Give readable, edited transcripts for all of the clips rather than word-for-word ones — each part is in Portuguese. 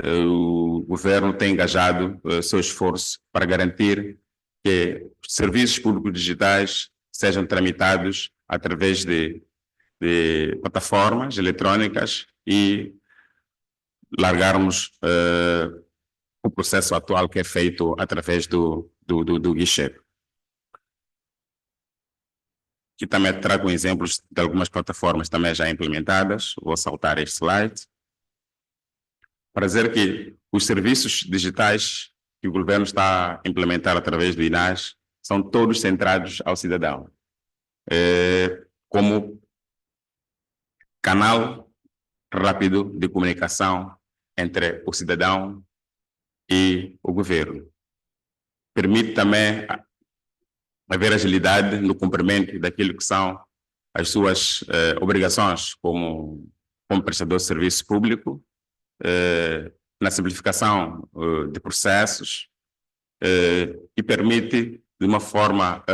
o governo tem engajado seu esforço para garantir que os serviços públicos digitais sejam tramitados através de plataformas eletrônicas e largarmos o processo atual que é feito através do guichê. Aqui também trago exemplos de algumas plataformas também já implementadas. Vou saltar este slide para dizer que os serviços digitais que o governo está a implementar através do INAS são todos centrados ao cidadão, como canal rápido de comunicação entre o cidadão e o governo. Permite também haver agilidade no cumprimento daquilo que são as suas obrigações como prestador de serviço público, na simplificação de processos e permite, de uma forma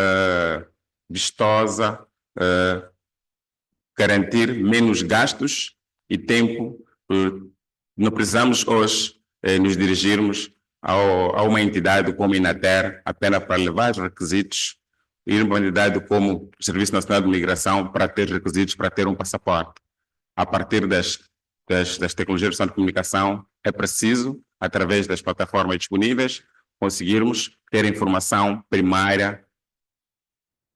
vistosa, garantir menos gastos e tempo. Não precisamos hoje nos dirigirmos a uma entidade como a Inater apenas para levar os requisitos, e uma entidade como o Serviço Nacional de Migração para ter requisitos para ter um passaporte. A partir das tecnologias de comunicação, é preciso, através das plataformas disponíveis, conseguirmos ter informação primária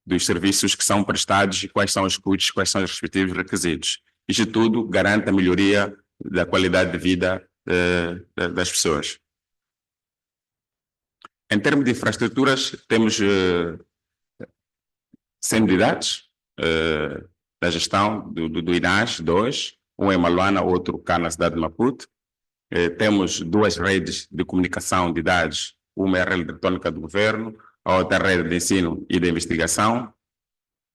dos serviços que são prestados e quais são os custos, quais são os respectivos requisitos. Isto tudo garante a melhoria da qualidade de vida das pessoas. Em termos de infraestruturas, temos 100 unidades da gestão do INAS, 2, um em Maluana, outro cá na cidade de Maputo. Temos 2 redes de comunicação de dados, uma é a rede eletrônica do governo, a outra rede de ensino e de investigação,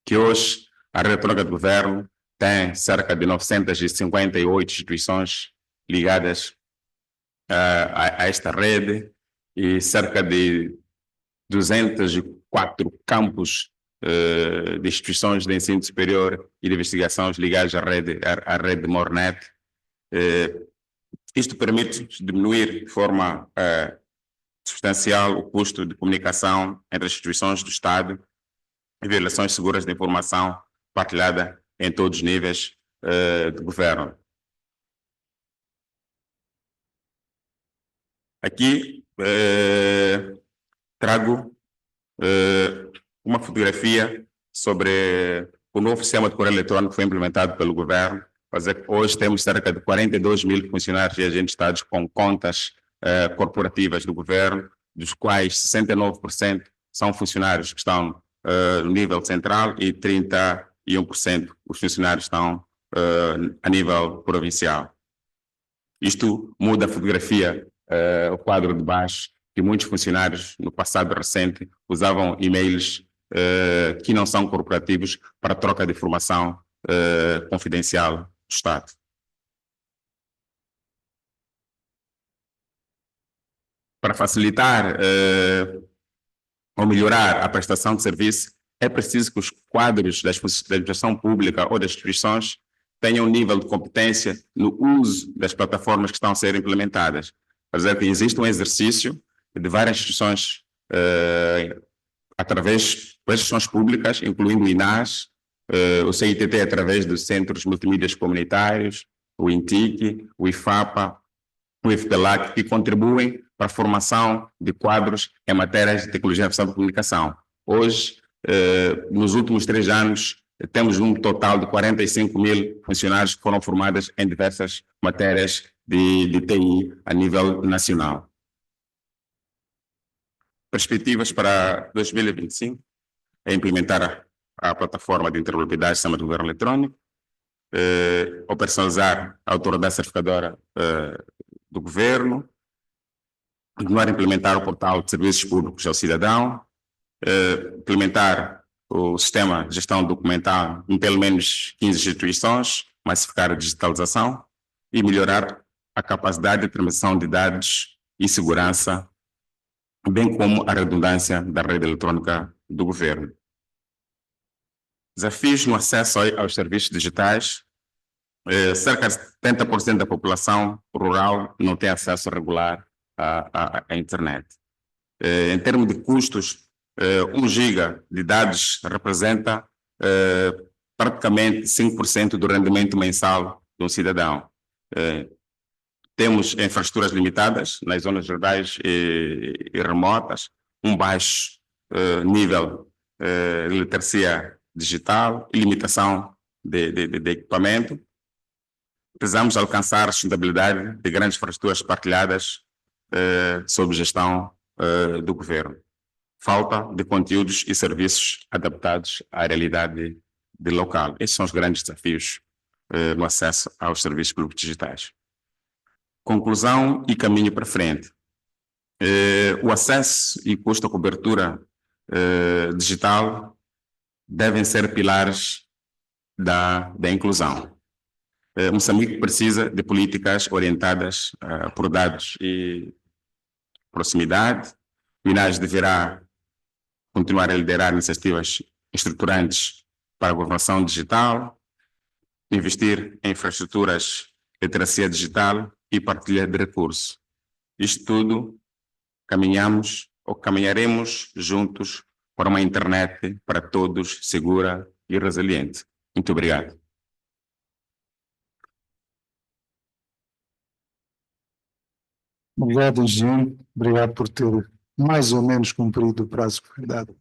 que hoje a rede eletrônica do governo tem cerca de 958 instituições ligadas a esta rede e cerca de 204 campos de instituições de ensino superior e de investigação ligadas à rede Mornet. Isto permite diminuir de forma substancial o custo de comunicação entre as instituições do Estado e relações seguras de informação partilhada em todos os níveis de governo. Aqui trago uma fotografia sobre o novo sistema de correio eletrônico que foi implementado pelo governo. Hoje temos cerca de 42 mil funcionários e agentes de Estado com contas corporativas do governo, dos quais 69% são funcionários que estão no nível central e 31% os funcionários estão a nível provincial. Isto muda a fotografia, o quadro de baixo, que muitos funcionários no passado recente usavam e-mails que não são corporativos para troca de informação confidencial do Estado. Para facilitar ou melhorar a prestação de serviço, é preciso que os quadros da administração pública ou das instituições tenham um nível de competência no uso das plataformas que estão a ser implementadas. Quer dizer, que existe um exercício de várias instituições através das instituições públicas, incluindo o INAS, o CITT através dos centros multimídias comunitários, o INTIC, o IFAPA, o IFPELAC, que contribuem para a formação de quadros em matérias de tecnologia de informação e comunicação. Hoje, nos últimos 3 anos, temos um total de 45 mil funcionários que foram formados em diversas matérias de TI a nível nacional. Perspectivas para 2025 é implementar a plataforma de interoperabilidade do sistema de governo eletrónico, operacionalizar a autoridade certificadora do governo, continuar a implementar o portal de serviços públicos ao cidadão, implementar o sistema de gestão documental em pelo menos 15 instituições, massificar a digitalização e melhorar a capacidade de transmissão de dados e segurança, bem como a redundância da rede eletrônica do governo. Desafios no acesso aos serviços digitais. Cerca de 70% da população rural não tem acesso regular à internet. Em termos de custos, 1 giga de dados representa praticamente 5% do rendimento mensal de um cidadão. Temos infraestruturas limitadas nas zonas rurais e remotas, um baixo nível de literacia digital e limitação de equipamento. Precisamos alcançar a sustentabilidade de grandes infraestruturas partilhadas sob gestão do governo. Falta de conteúdos e serviços adaptados à realidade local. Esses são os grandes desafios no acesso aos serviços públicos digitais. Conclusão e caminho para frente. O acesso e custo da cobertura digital devem ser pilares da inclusão. Moçambique precisa de políticas orientadas por dados e proximidade. O INAS deverá continuar a liderar iniciativas estruturantes para a governação digital, investir em infraestruturas de literacia digital e partilha de recursos. Isto tudo caminharemos juntos para uma internet para todos, segura e resiliente. Muito obrigado. Obrigado, engenheiro. Obrigado por ter mais ou menos cumprido o prazo que foi dado.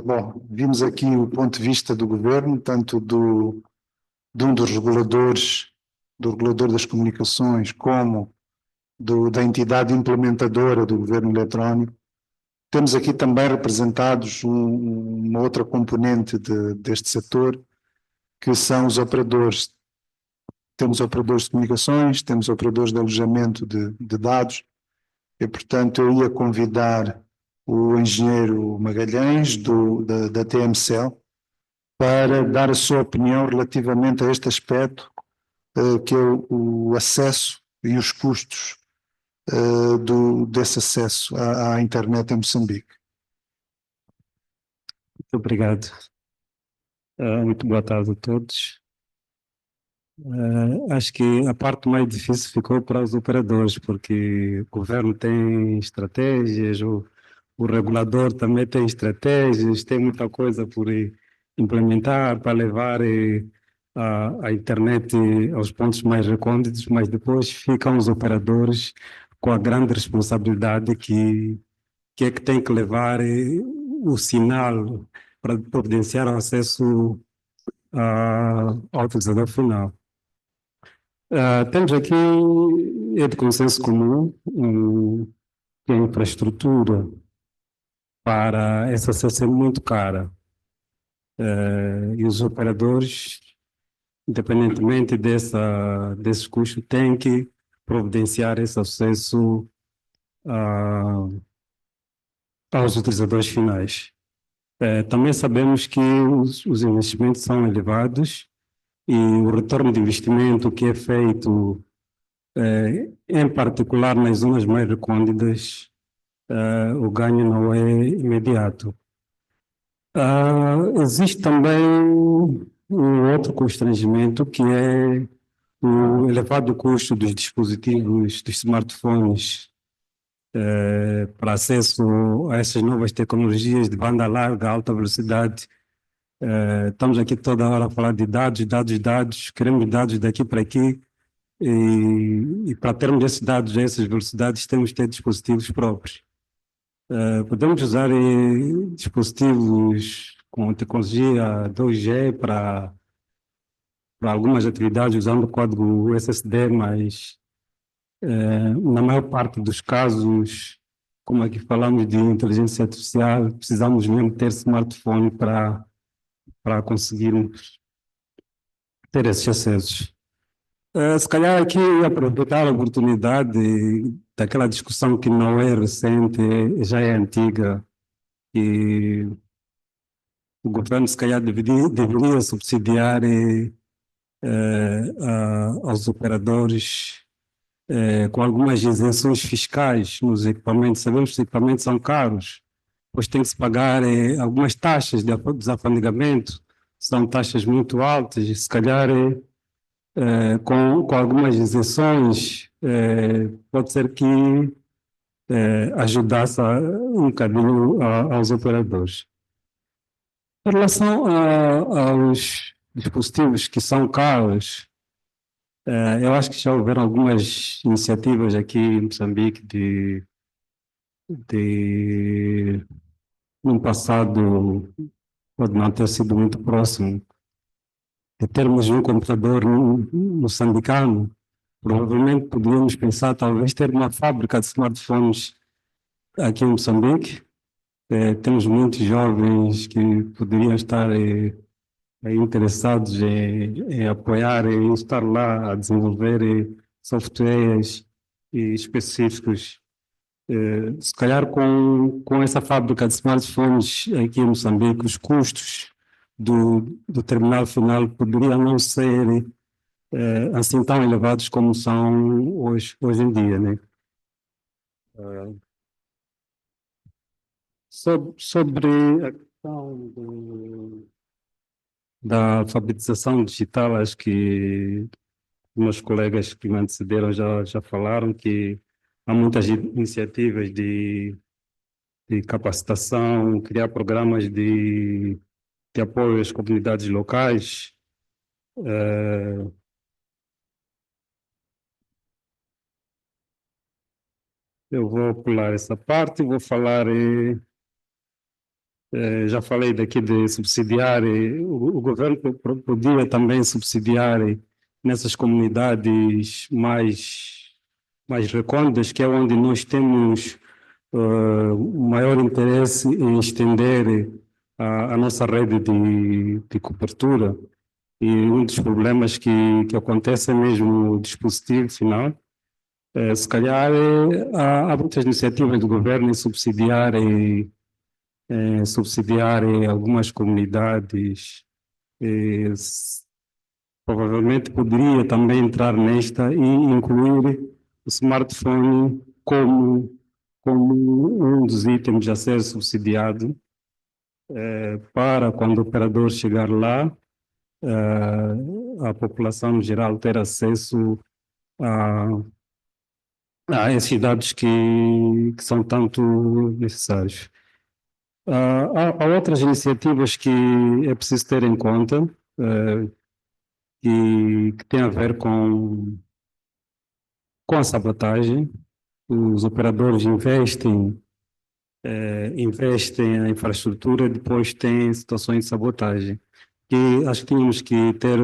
Bom, vimos aqui o ponto de vista do governo, tanto de um dos reguladores, do regulador das comunicações, como da entidade implementadora do governo eletrónico. Temos aqui também representados uma outra componente deste setor, que são os operadores. Temos operadores de comunicações, temos operadores de alojamento de dados, e, portanto, eu ia convidar o engenheiro Magalhães, da TMCell, para dar a sua opinião relativamente a este aspecto, que é o acesso e os custos desse acesso à internet em Moçambique. Muito obrigado. Muito boa tarde a todos. Acho que a parte mais difícil ficou para os operadores, porque o governo tem estratégias, o regulador também tem estratégias, tem muita coisa por implementar para levar a internet aos pontos mais recônditos, mas depois ficam os operadores com a grande responsabilidade que é que tem que levar o sinal para providenciar o acesso ao utilizador final. Temos aqui, de consenso comum, que a infraestrutura para essa acesso é muito cara. E os operadores, independentemente desses custos, têm que providenciar esse acesso aos utilizadores finais. Também sabemos que os investimentos são elevados e o retorno de investimento que é feito, em particular nas zonas mais recônditas, o ganho não é imediato. Existe também um outro constrangimento, que é o elevado custo dos dispositivos, dos smartphones, para acesso a essas novas tecnologias de banda larga, alta velocidade. Estamos aqui toda hora a falar de dados, queremos dados daqui para aqui, e para termos esses dados a essas velocidades temos que ter dispositivos próprios. Podemos usar dispositivos com tecnologia 2G para algumas atividades usando o código SSD, mas na maior parte dos casos, como aqui falamos de inteligência artificial, precisamos mesmo ter smartphone para conseguirmos ter esses acessos. Se calhar aqui aproveitar a oportunidade daquela discussão que não é recente, já é antiga, e o governo se calhar deveria subsidiar aos operadores com algumas isenções fiscais nos equipamentos. Sabemos que os equipamentos são caros, pois tem que se pagar algumas taxas de desafandegamento são taxas muito altas e se calhar com algumas isenções pode ser que ajudasse um bocadinho aos operadores. Em relação aos dispositivos que são caros, eu acho que já houveram algumas iniciativas aqui em Moçambique num passado, pode não ter sido muito próximo, de termos um computador moçambicano. Provavelmente poderíamos pensar, talvez, ter uma fábrica de smartphones aqui em Moçambique. Temos muitos jovens que poderiam estar interessados em apoiar, em estar lá a desenvolver softwares específicos. Se calhar com essa fábrica de smartphones aqui em Moçambique, os custos do terminal final poderiam não ser assim tão elevados como são hoje em dia, né? Sobre a questão da alfabetização digital, acho que meus colegas que me antecederam já falaram que há muitas iniciativas de capacitação, criar programas de apoio às comunidades locais. Eu vou pular essa parte, vou falar, já falei daqui de subsidiar, o governo podia também subsidiar nessas comunidades mais recônditas, que é onde nós temos maior interesse em estender a nossa rede de cobertura. E um dos problemas que acontece é mesmo o dispositivo final. Se calhar há muitas iniciativas do governo em subsidiar algumas comunidades. Provavelmente poderia também entrar nesta e incluir o smartphone como um dos itens a ser subsidiado para quando o operador chegar lá, a população em geral ter acesso a esses dados que são tanto necessários. Há outras iniciativas que é preciso ter em conta, que têm a ver com a sabotagem. Os operadores investem em infraestrutura, depois tem situações de sabotagem. E acho que tínhamos que ter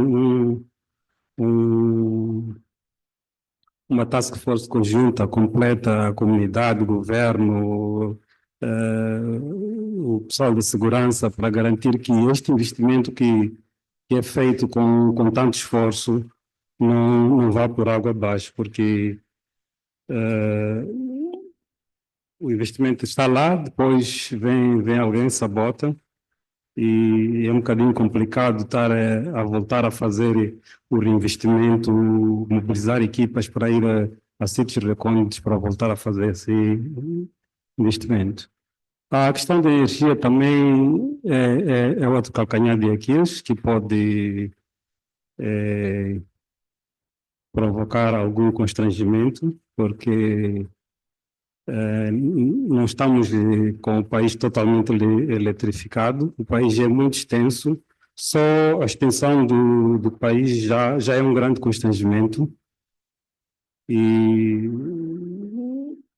uma task force conjunta, completa, a comunidade, o governo, o pessoal de segurança, para garantir que este investimento que é feito com tanto esforço não vá por água abaixo, porque o investimento está lá, depois vem alguém, sabota, e é um bocadinho complicado estar a voltar a fazer o reinvestimento, mobilizar equipas para ir a sítios recônditos para voltar a fazer esse investimento. A questão da energia também é outro calcanhar de Aquiles que pode provocar algum constrangimento, porque não estamos com o país totalmente eletrificado, o país é muito extenso, só a extensão do país já é um grande constrangimento e,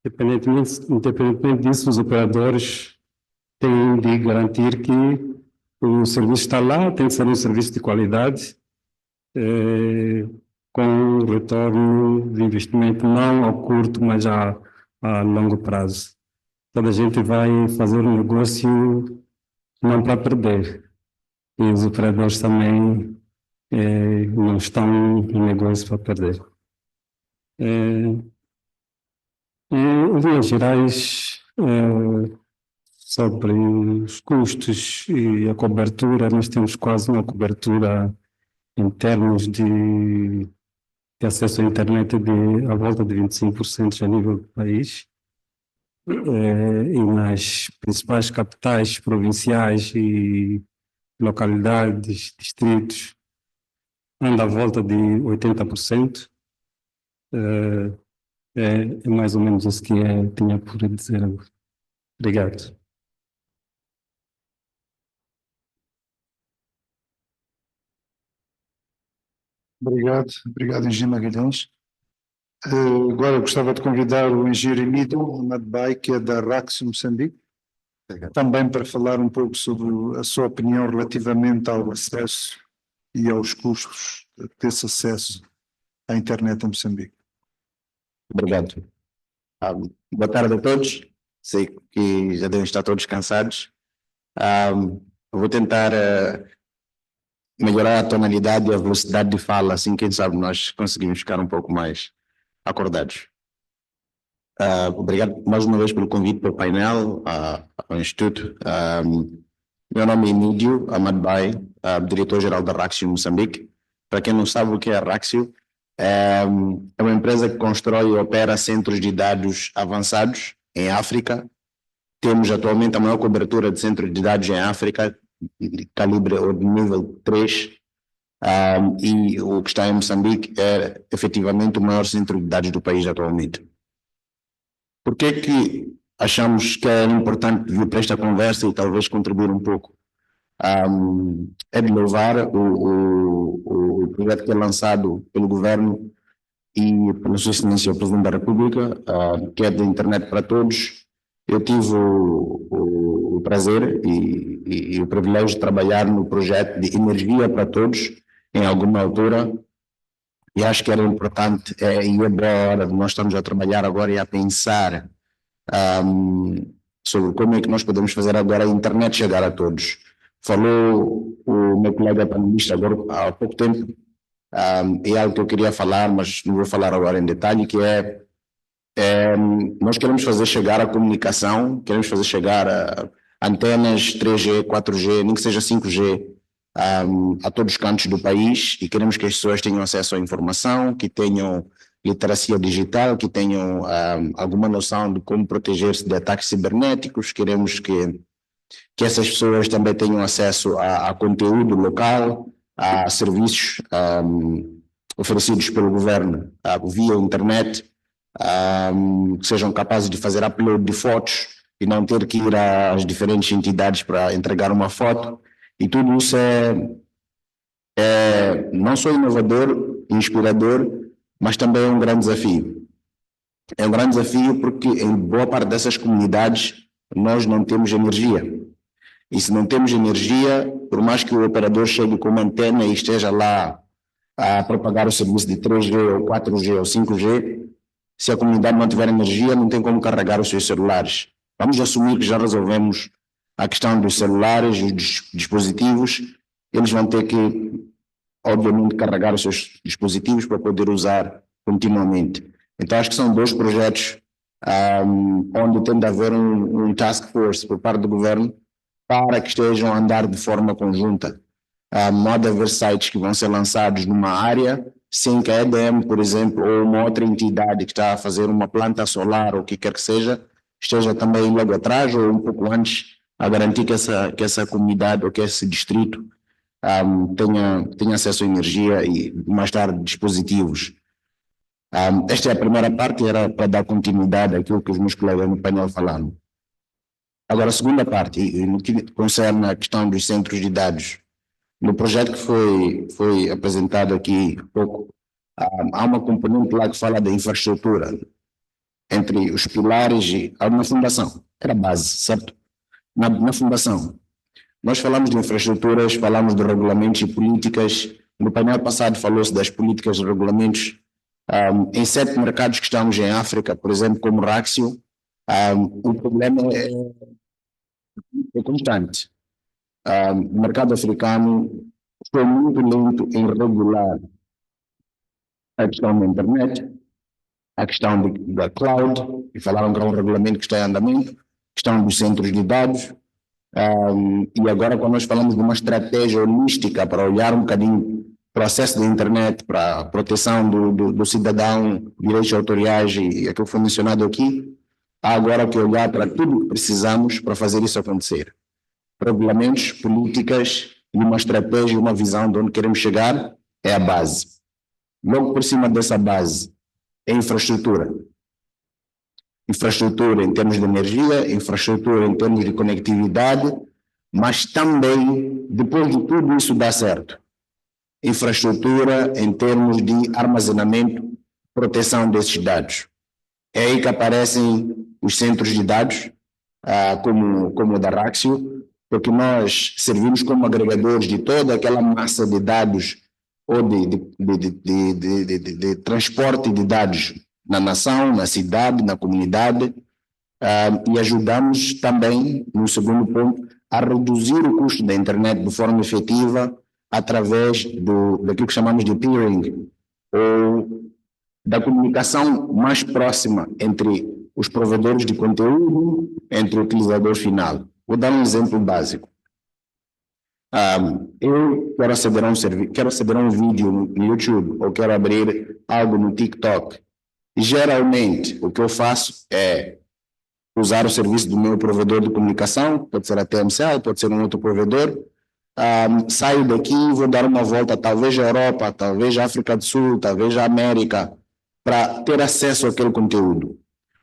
independentemente disso, os operadores têm de garantir que o serviço está lá, tem que ser um serviço de qualidade, com retorno de investimento não ao curto, mas a longo prazo. Toda a gente vai fazer um negócio não para perder. E os operadores também não estão em negócio para perder. Em linhas gerais, sobre os custos e a cobertura, nós temos quase uma cobertura em termos de acesso à internet à volta de 25% a nível do país. E nas principais capitais provinciais e localidades, distritos, anda à volta de 80%. É mais ou menos isso que tinha por dizer. Obrigado. Obrigado, Engenheiro Magalhães. Agora eu gostava de convidar o engenheiro Emílio Amadbai, que é da Raxio Moçambique, também para falar um pouco sobre a sua opinião relativamente ao acesso e aos custos desse acesso à internet em Moçambique. Obrigado. Boa tarde a todos. Sei que já devem estar todos cansados. Eu vou tentar melhorar a tonalidade e a velocidade de fala, assim, quem sabe nós conseguimos ficar um pouco mais acordados. Obrigado mais uma vez pelo convite para o painel, ao Instituto. Meu nome é Emílio Amadbai, diretor-geral da Raxio Moçambique. Para quem não sabe o que é a Raxio, é uma empresa que constrói e opera centros de dados avançados em África. Temos atualmente a maior cobertura de centros de dados em África, de calibre ou de nível 3, e o que está em Moçambique é efetivamente o maior centro de dados do país atualmente. Por que achamos que é importante vir para esta conversa e talvez contribuir um pouco? É de louvar o projeto que é lançado pelo governo e pela sua excelência o Presidente da República, que é da internet para todos. Eu tive o prazer e o privilégio de trabalhar no projeto de energia para todos em alguma altura, e acho que era importante e é boa hora de nós estamos a trabalhar agora e a pensar sobre como é que nós podemos fazer agora a internet chegar a todos. Falou o meu colega panelista agora há pouco tempo, é algo que eu queria falar, mas não vou falar agora em detalhe, que nós queremos fazer chegar a comunicação, queremos fazer chegar a antenas 3G, 4G, nem que seja 5G, a todos os cantos do país, e queremos que as pessoas tenham acesso à informação, que tenham literacia digital, que tenham alguma noção de como proteger-se de ataques cibernéticos. Queremos que essas pessoas também tenham acesso a conteúdo local, a serviços oferecidos pelo governo via internet, que sejam capazes de fazer upload de fotos e não ter que ir às diferentes entidades para entregar uma foto. E tudo isso é não só inovador, inspirador, mas também é um grande desafio. É um grande desafio porque em boa parte dessas comunidades nós não temos energia. E se não temos energia, por mais que o operador chegue com uma antena e esteja lá a propagar o serviço de 3G ou 4G ou 5G, se a comunidade não tiver energia, não tem como carregar os seus celulares. Vamos assumir que já resolvemos a questão dos celulares, dos dispositivos. Eles vão ter que, obviamente, carregar os seus dispositivos para poder usar continuamente. Então, acho que são dois projetos onde tem de haver um task force por parte do governo para que estejam a andar de forma conjunta. Não há de haver sites que vão ser lançados numa área sem que a EDM, por exemplo, ou uma outra entidade que está a fazer uma planta solar ou o que quer que seja, esteja também logo atrás ou um pouco antes a garantir que essa comunidade ou que esse distrito tenha acesso à energia e mais tarde dispositivos. Esta é a primeira parte, era para dar continuidade àquilo que os meus colegas no painel falaram. Agora, a segunda parte, no que concerne a questão dos centros de dados, no projeto que foi apresentado aqui há pouco, há uma componente lá que fala da infraestrutura, entre os pilares e uma fundação, era a base, certo? Na fundação, nós falamos de infraestruturas, falamos de regulamentos e políticas. No painel passado falou-se das políticas e regulamentos. Em 7 mercados que estamos em África, por exemplo, como Raxio, o problema é constante. O mercado africano foi muito lento em regular a questão da internet, a questão da cloud, e falaram que é um regulamento que está em andamento, a questão dos centros de dados, e agora quando nós falamos de uma estratégia holística para olhar um bocadinho para o acesso da internet, para a proteção do cidadão, direitos autoriais e aquilo que foi mencionado aqui, há agora que olhar para tudo o que precisamos para fazer isso acontecer. Regulamentos, políticas e uma estratégia, uma visão de onde queremos chegar, é a base. Logo por cima dessa base é infraestrutura. Infraestrutura em termos de energia, infraestrutura em termos de conectividade, mas também, depois de tudo isso dar certo, infraestrutura em termos de armazenamento, proteção desses dados. É aí que aparecem os centros de dados, como o da Raxio, porque nós servimos como agregadores de toda aquela massa de dados ou de transporte de dados na nação, na cidade, na comunidade, e ajudamos também, no segundo ponto, a reduzir o custo da internet de forma efetiva através daquilo que chamamos de peering, ou da comunicação mais próxima entre os provedores de conteúdo, entre o utilizador final. Vou dar um exemplo básico. Eu quero aceder a um vídeo no YouTube, ou quero abrir algo no TikTok. E geralmente, o que eu faço é usar o serviço do meu provedor de comunicação, pode ser a TMCL, pode ser um outro provedor. Saio daqui e vou dar uma volta, talvez à Europa, talvez à África do Sul, talvez à América, para ter acesso àquele conteúdo.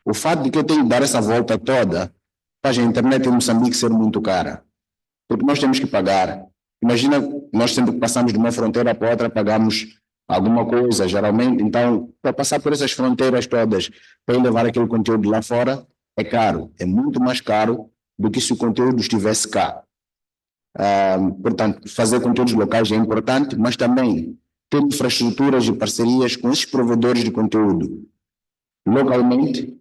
O fato de que eu tenho que dar essa volta toda faz a internet em Moçambique ser muito cara, porque nós temos que pagar. Imagina, nós sempre que passamos de uma fronteira para outra, pagamos alguma coisa, geralmente. Então, para passar por essas fronteiras todas, para ir levar aquele conteúdo lá fora, é caro, é muito mais caro do que se o conteúdo estivesse cá. Portanto, fazer conteúdos locais é importante, mas também ter infraestruturas e parcerias com esses provedores de conteúdo localmente,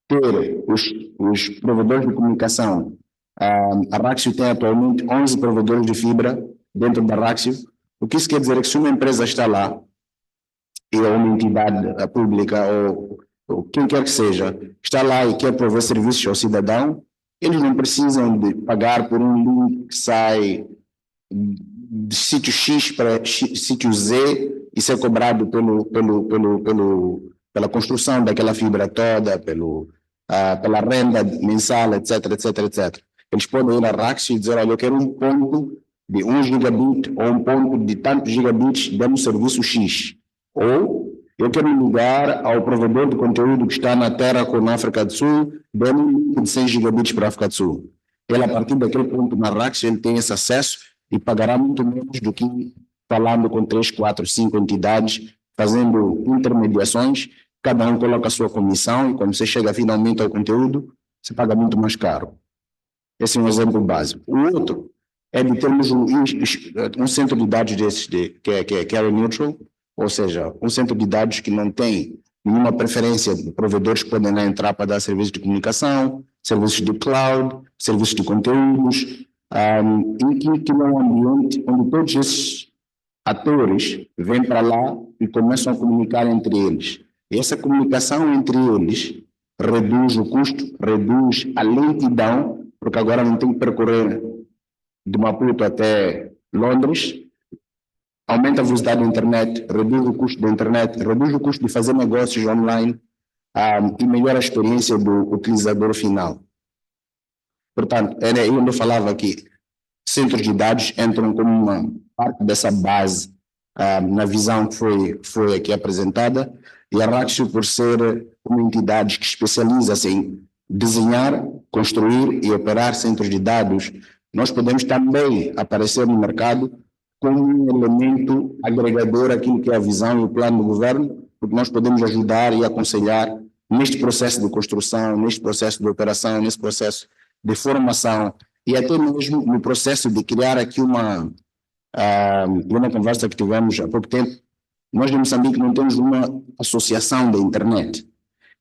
ter os provedores de comunicação. A Raxio tem atualmente 11 provedores de fibra dentro da Raxio. O que isso quer dizer é que se uma empresa está lá, ou uma entidade pública, ou quem quer que seja, está lá e quer prover serviços ao cidadão, eles não precisam de pagar por um link que sai de sítio X para sítio Z e ser cobrado pela construção daquela fibra toda, pela renda mensal, etc, etc, etc. Eles podem ir à Raxio e dizer, olha, eu quero um ponto de 1 gigabit ou um ponto de tantos gigabits dando serviço X. Ou eu quero ligar ao provedor de conteúdo que está na terra com a África do Sul, dando um link de 100 gigabits para a África do Sul. Ele, a partir daquele ponto na Raxio, ele tem esse acesso e pagará muito menos do que falando com 3, 4, 5 entidades, fazendo intermediações, cada um coloca a sua comissão e quando você chega finalmente ao conteúdo, você paga muito mais caro. Esse é um exemplo básico. O outro é de termos um centro de dados desses, que é carrier neutral, ou seja, um centro de dados que não tem nenhuma preferência de provedores que podem lá entrar para dar serviços de comunicação, serviços de cloud, serviços de conteúdos, e que não é um ambiente onde todos esses atores vêm para lá e começam a comunicar entre eles. E essa comunicação entre eles reduz o custo, reduz a lentidão, porque agora não tem que percorrer de Maputo até Londres, aumenta a velocidade da internet, reduz o custo da internet, reduz o custo de fazer negócios online e melhora a experiência do utilizador final. Portanto, era onde eu falava que centros de dados entram como uma parte dessa base na visão que foi aqui apresentada, e a Raxio, por ser uma entidade que especializa-se em desenhar, construir e operar centros de dados, nós podemos também aparecer no mercado como um elemento agregador àquilo que é a visão e o plano do governo, porque nós podemos ajudar e aconselhar neste processo de construção, neste processo de operação, neste processo de formação e até mesmo no processo de criar aqui uma conversa que tivemos há pouco tempo. Nós em Moçambique não temos uma associação da internet,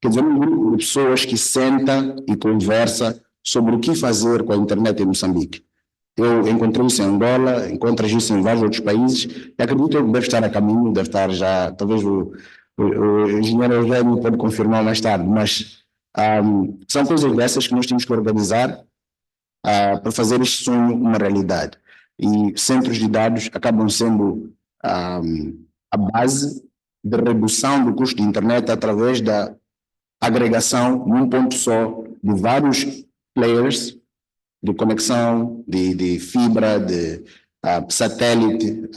quer dizer, um grupo de pessoas que senta e conversa sobre o que fazer com a internet em Moçambique. Eu encontrei isso em Angola, encontro isso em vários outros países, e acredito que deve estar a caminho, deve estar já, talvez o engenheiro Eugênio pode confirmar mais tarde, mas são coisas dessas que nós temos que organizar para fazer este sonho uma realidade. E centros de dados acabam sendo a base de redução do custo de internet através da agregação num ponto só de vários players de conexão, de fibra, de satélite,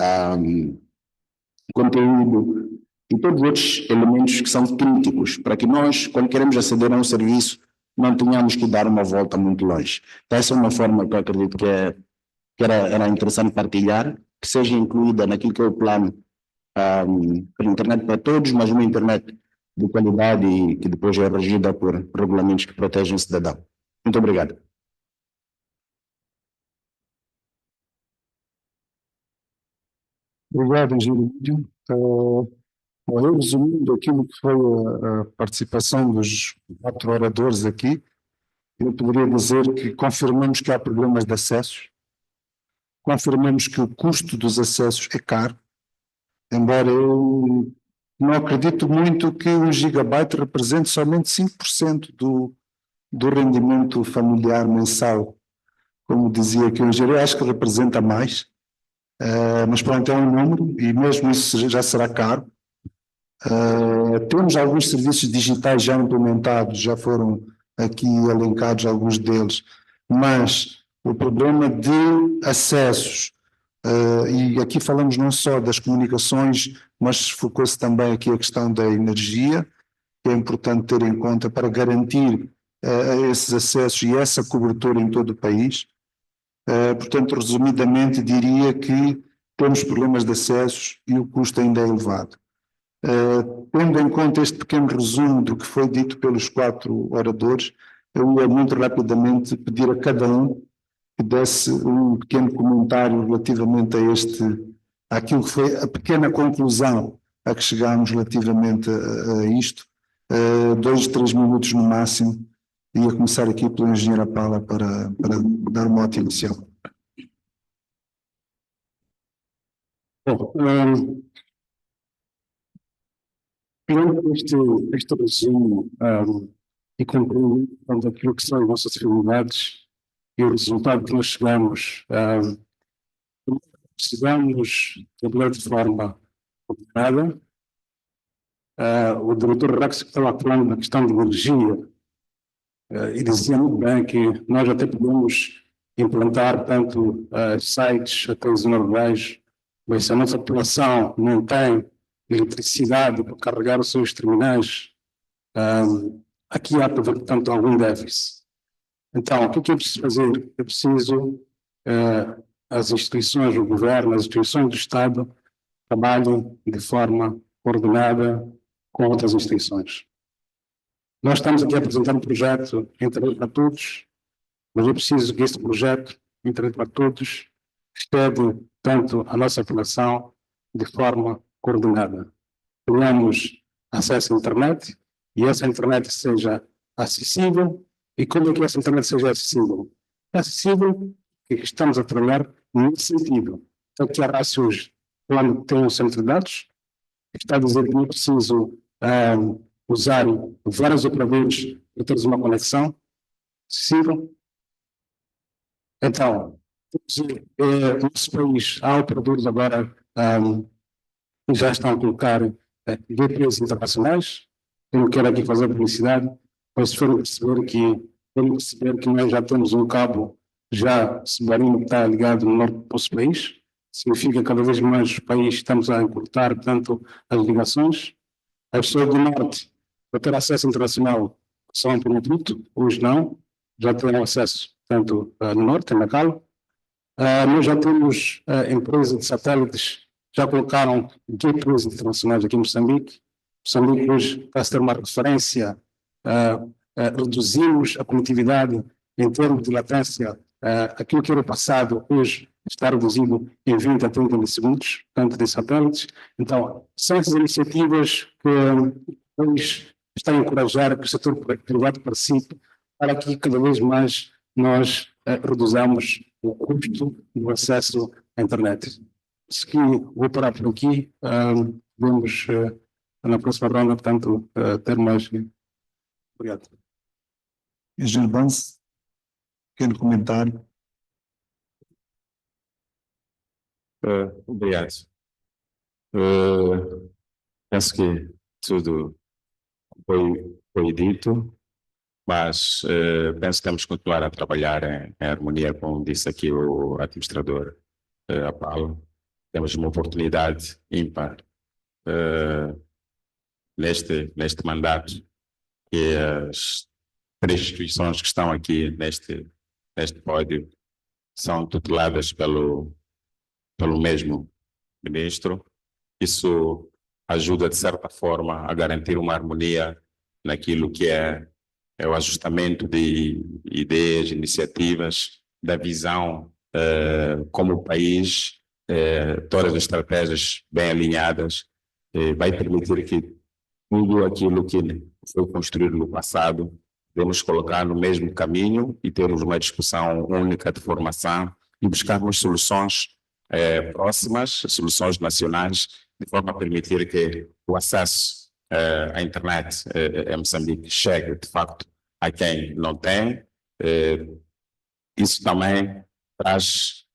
conteúdo e todos os outros elementos que são críticos para que nós, quando queremos aceder a um serviço, não tenhamos que dar uma volta muito longe. Então, essa é uma forma que eu acredito que era interessante partilhar, que seja incluída naquilo que é o plano para a internet para todos, mas uma internet de qualidade e que depois é regida por regulamentos que protegem o cidadão. Muito obrigado. Obrigado, Geraldo. Eu, resumindo aquilo que foi a participação dos 4 oradores aqui, eu poderia dizer que confirmamos que há problemas de acessos, confirmamos que o custo dos acessos é caro, embora eu não acredito muito que 1 gigabyte represente somente 5% do rendimento familiar mensal. Como dizia aqui o engenheiro, acho que representa mais, mas pronto, é um número e mesmo isso já será caro. Temos alguns serviços digitais já implementados, já foram aqui elencados alguns deles, mas o problema de acessos, e aqui falamos não só das comunicações, mas focou-se também aqui a questão da energia, que é importante ter em conta para garantir esses acessos e essa cobertura em todo o país. Portanto, resumidamente, diria que temos problemas de acessos e o custo ainda é elevado. Tendo em conta este pequeno resumo do que foi dito pelos 4 oradores, eu ia muito rapidamente pedir a cada um que desse um pequeno comentário relativamente àquilo que foi a pequena conclusão a que chegámos relativamente a isto, 2, 3 minutos no máximo. Ia começar aqui pelo engenheiro Paula para dar uma ótima inicial. Bom, este resumo e compreensão daquilo que são as nossas dificuldades e o resultado que nós chegamos, precisamos trabalhar de forma coordenada. O diretor Rex estava falando da questão de energia e dizia muito bem que nós até podemos implantar tanto sites até os rurais, mas se a nossa população não tem eletricidade para carregar os seus terminais, aqui há, portanto, algum déficit. Então, o que é preciso fazer? É preciso as instituições do governo, as instituições do Estado trabalhem de forma coordenada com outras instituições. Nós estamos aqui a apresentar um projeto Internet para Todos, mas é preciso que este projeto Internet para Todos esteja tanto a nossa população de forma coordenada. Tenhamos acesso à internet e essa internet seja acessível. E como é que essa internet seja acessível? É acessível que estamos a trabalhar nesse sentido. Então, que a rácio hoje, quando tem um centro de dados, está a dizer que não é preciso usar vários operadores para termos uma conexão acessível. Então, no nosso país, há operadores agora que já estão a colocar VPNs internacionais. Eu não quero aqui fazer publicidade, mas se forem perceber que nós já temos um cabo já submarino que está ligado no norte do nosso país, significa que cada vez mais os países estamos a encurtar, portanto, as ligações. As pessoas do norte, para ter acesso internacional, são por um duto, hoje não, já têm acesso, tanto no norte, em Macau. Nós já temos empresas de satélites, já colocaram gateways internacionais aqui em Moçambique. Moçambique hoje está a ter uma referência, reduzimos a conectividade em termos de latência, aquilo que era passado hoje está reduzido em 20 a 30 milissegundos, tanto de satélites. Então, são essas iniciativas que hoje estão a encorajar que o setor privado participe para que cada vez mais nós reduzamos o custo do acesso à internet. Se que vou parar por aqui, vamos na próxima ronda, portanto, ter mais. Obrigado. Engenheiro Banse, pequeno comentário. Obrigado. Penso que tudo foi dito, mas penso que temos que continuar a trabalhar em harmonia, como disse aqui o administrador. a PAL. Temos uma oportunidade ímpar neste mandato, que as 3 instituições que estão aqui neste pódio são tuteladas pelo mesmo ministro. Isso ajuda, de certa forma, a garantir uma harmonia naquilo que é o ajustamento de ideias, iniciativas, da visão como o país, todas as estratégias bem alinhadas, vai permitir que tudo aquilo que foi construído no passado devemos colocar no mesmo caminho e termos uma discussão única de formação e buscarmos soluções próximas, soluções nacionais, de forma a permitir que o acesso à internet em Moçambique chegue, de facto, a quem não tem. Isso também traz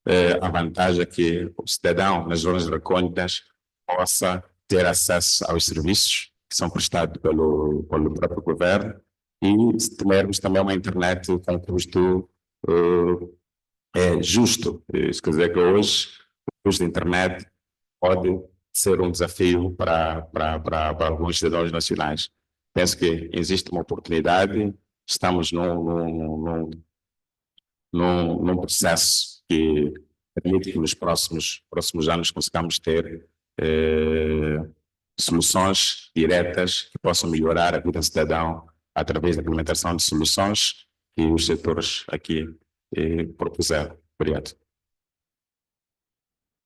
a vantagem que o cidadão nas zonas recônditas possa ter acesso aos serviços que são prestados pelo próprio governo e se tivermos também uma internet com custo justo. Isso quer dizer que hoje o custo da internet pode ser um desafio para alguns cidadãos nacionais. Penso que existe uma oportunidade, estamos num processo que permite que nos próximos anos consigamos ter soluções diretas que possam melhorar a vida do cidadão através da implementação de soluções que os setores aqui propuseram. Obrigado.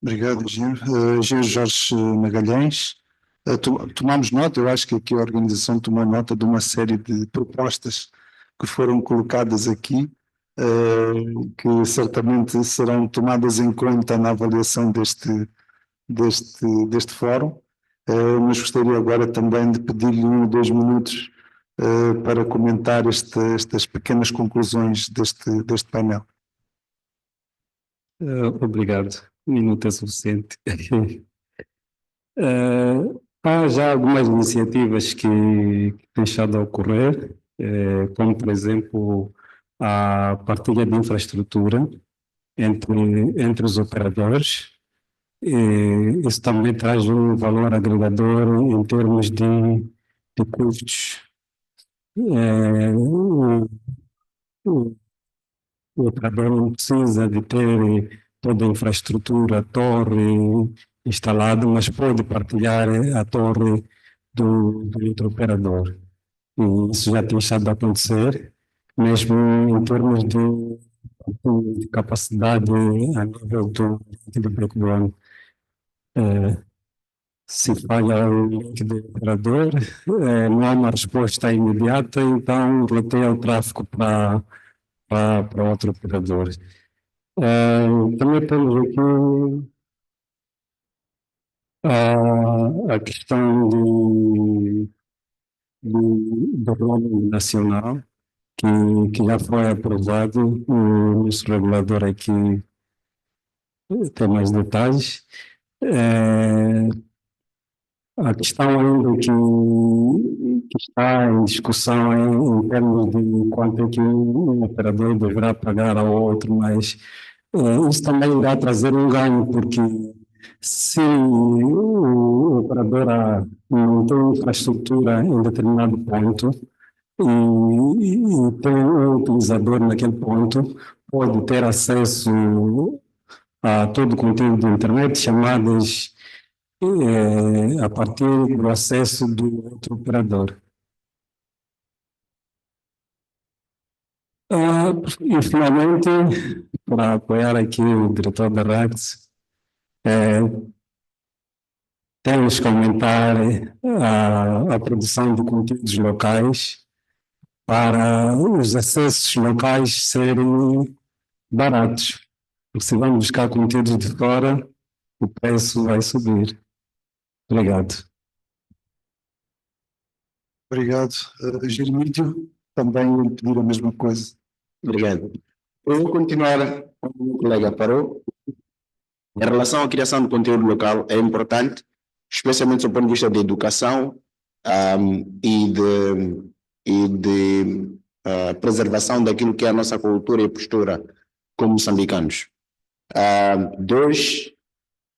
Obrigado, Engenheiro. Engenheiro Jorge Magalhães. Tomamos nota, eu acho que aqui a organização tomou nota de uma série de propostas que foram colocadas aqui, que certamente serão tomadas em conta na avaliação deste fórum, mas gostaria agora também de pedir-lhe 1 ou 2 minutos para comentar estas pequenas conclusões deste painel. Obrigado. 1 minuto é suficiente. Há já algumas iniciativas que têm estado a ocorrer, como, por exemplo, a partilha de infraestrutura entre os operadores. Isso também traz um valor agregador em termos de custos. O operador não precisa de ter toda a infraestrutura, a torre instalada, mas pode partilhar a torre do outro operador. E isso já tem estado a acontecer, mesmo em termos de capacidade a nível do backbone. Se falha o link do operador, não há uma resposta imediata, então roteia o tráfego para outro operador. Também temos aqui a questão do roaming nacional, que já foi aprovado. O nosso regulador aqui tem mais detalhes. A questão ainda que está em discussão em termos de quanto é que um operador deverá pagar ao outro, mas isso também irá trazer um ganho, porque se o operador não tem infraestrutura em determinado ponto e tem um utilizador naquele ponto, pode ter acesso a todo o conteúdo da internet, chamadas a partir do acesso do outro operador. E, finalmente, para apoiar aqui o diretor da RACS, temos que aumentar a produção de conteúdos locais para os acessos locais serem baratos. Porque se vamos buscar conteúdos de fora, o preço vai subir. Obrigado. Obrigado. Germídio, também lhe pedir a mesma coisa. Obrigado. Eu vou continuar como o colega parou. Em relação à criação de conteúdo local, é importante, especialmente do ponto de vista da educação e de preservação daquilo que é a nossa cultura e postura como moçambicanos. Dois,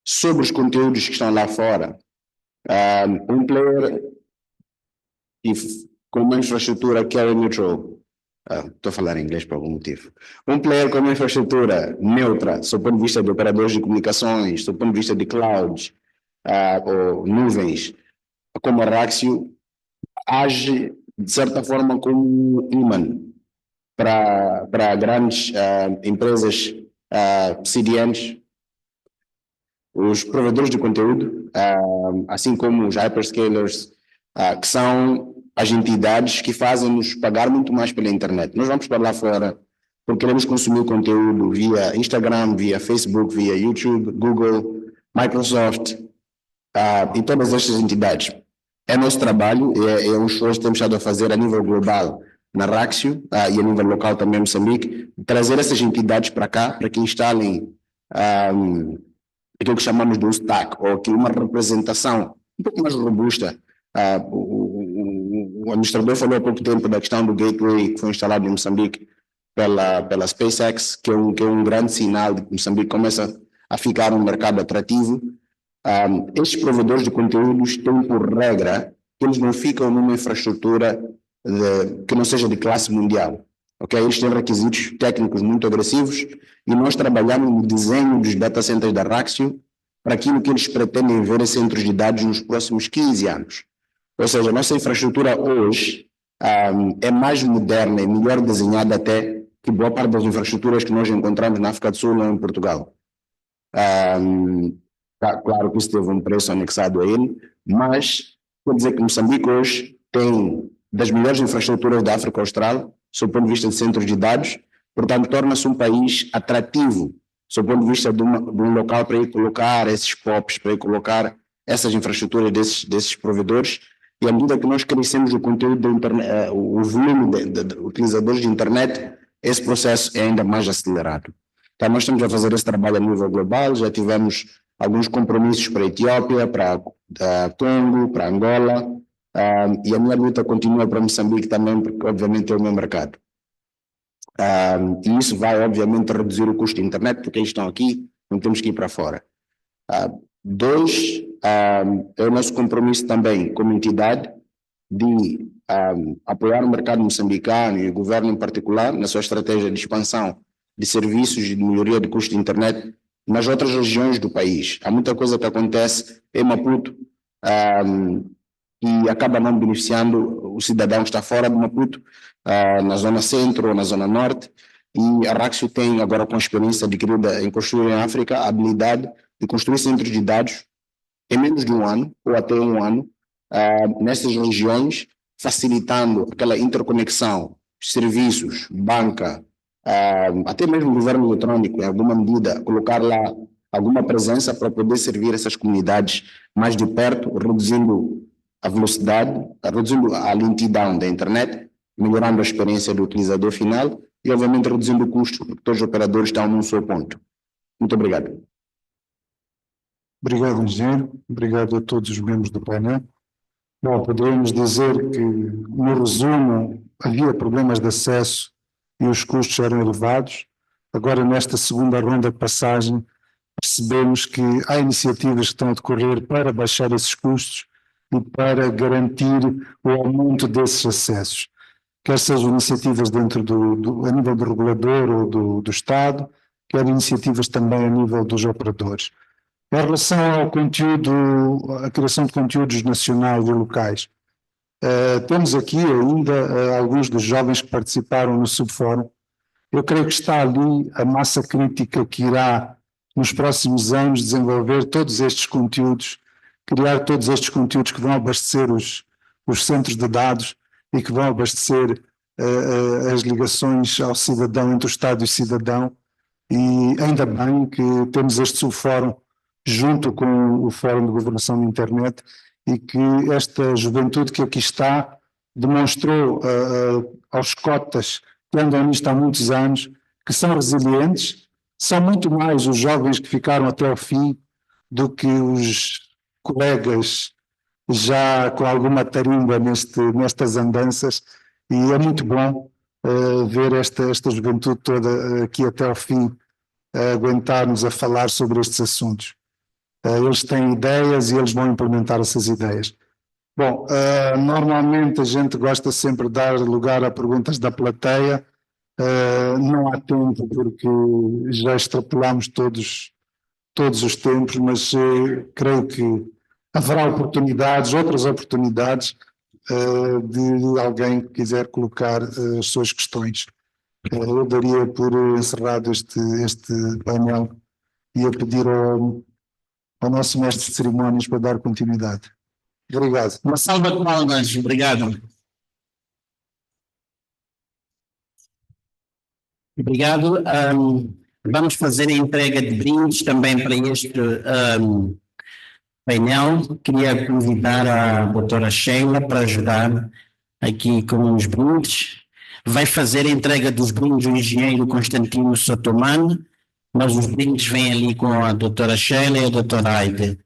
sobre os conteúdos que estão lá fora. Um player com uma infraestrutura carrier neutral. Estou a falar em inglês por algum motivo. Um player com uma infraestrutura neutra, sob o ponto de vista de operadores de comunicações, sob o ponto de vista de clouds, ou nuvens, como a Raxio, age de certa forma como um imã para grandes empresas CDNs, os provedores de conteúdo, assim como os hyperscalers, que são as entidades que fazem-nos pagar muito mais pela internet. Nós vamos para lá fora porque queremos consumir conteúdo via Instagram, via Facebook, via YouTube, Google, Microsoft, e todas estas entidades. É nosso trabalho, é um esforço que temos estado a fazer a nível global na Raxio, e a nível local também em Moçambique, trazer essas entidades para cá, para que instalem aquilo que chamamos de um stack, ou aquilo, uma representação um pouco mais robusta. O administrador falou há pouco tempo da questão do gateway que foi instalado em Moçambique pela SpaceX, que é um grande sinal de que Moçambique começa a ficar um mercado atrativo. Estes provedores de conteúdos têm por regra que eles não ficam numa infraestrutura que não seja de classe mundial. Okay? Eles têm requisitos técnicos muito agressivos e nós trabalhamos no desenho dos data centers da Raxio para aquilo que eles pretendem ver em centros de dados nos próximos 15 anos. Ou seja, a nossa infraestrutura hoje é mais moderna e melhor desenhada até que boa parte das infraestruturas que nós encontramos na África do Sul ou em Portugal. Claro que isso teve um preço anexado a ele, mas quer dizer que Moçambique hoje tem das melhores infraestruturas da África Austral, sob o ponto de vista de centros de dados, portanto torna-se um país atrativo, sob o ponto de vista de um local para ir colocar esses POPs, para ir colocar essas infraestruturas desses provedores, e à medida que nós crescemos o conteúdo da internet, o volume de utilizadores de internet, esse processo é ainda mais acelerado. Então nós estamos a fazer esse trabalho a nível global, já tivemos alguns compromissos para a Etiópia, para Congo, para Angola, e a minha luta continua para Moçambique também, porque obviamente é o meu mercado. E isso vai obviamente reduzir o custo de internet, porque eles estão aqui, não temos que ir para fora. Dois, é o nosso compromisso também como entidade de apoiar o mercado moçambicano e o governo em particular na sua estratégia de expansão de serviços e de melhoria de custo de internet nas outras regiões do país. Há muita coisa que acontece em Maputo e acaba não beneficiando o cidadão que está fora de Maputo, na zona centro ou na zona norte, e a Raxio tem agora, com a experiência adquirida em construir em África, a habilidade de construir centros de dados em menos de um ano, ou até um ano, nessas regiões, facilitando aquela interconexão, serviços, banca, até mesmo o governo eletrônico, em alguma medida, colocar lá alguma presença para poder servir essas comunidades mais de perto, reduzindo a velocidade, reduzindo a lentidão da internet, melhorando a experiência do utilizador final e, obviamente, reduzindo o custo, porque todos os operadores estão num só ponto. Muito obrigado. Obrigado, engenheiro. Obrigado a todos os membros do painel. Bom, poderíamos dizer que, no resumo, havia problemas de acesso e os custos eram elevados. Agora, nesta segunda ronda de passagem, percebemos que há iniciativas que estão a decorrer para baixar esses custos e para garantir o aumento desses acessos, quer sejam iniciativas dentro a nível do regulador ou do Estado, quer iniciativas também a nível dos operadores. Em relação ao conteúdo, à criação de conteúdos nacionais e locais, temos aqui ainda alguns dos jovens que participaram no subfórum. Eu creio que está ali a massa crítica que irá, nos próximos anos, desenvolver todos estes conteúdos, criar todos estes conteúdos que vão abastecer os centros de dados e que vão abastecer as ligações ao cidadão, entre o Estado e o cidadão. E ainda bem que temos este subfórum junto com o Fórum de Governação da Internet e que esta juventude que aqui está demonstrou aos cotas que andam nisto há muitos anos que são resilientes, são muito mais os jovens que ficaram até ao fim do que os colegas já com alguma tarimba nestas andanças, e é muito bom ver esta juventude toda aqui até ao fim aguentar-nos a falar sobre estes assuntos. Eles têm ideias e eles vão implementar essas ideias. Bom, normalmente a gente gosta sempre de dar lugar a perguntas da plateia. Não há tempo porque já extrapolamos todos os tempos, mas creio que haverá outras oportunidades de alguém que quiser colocar as suas questões. Eu daria por encerrado este painel e a pedir ao nosso mestre de cerimónias para dar continuidade. Obrigado. Uma salva de palmas, obrigado. Obrigado. Vamos fazer a entrega de brindes também para este painel. Queria convidar a doutora Sheila para ajudar aqui com os brindes. Vai fazer a entrega dos brindes o engenheiro Constantino Sotomano, mas os brindes vêm ali com a doutora Sheila e a doutora Aide.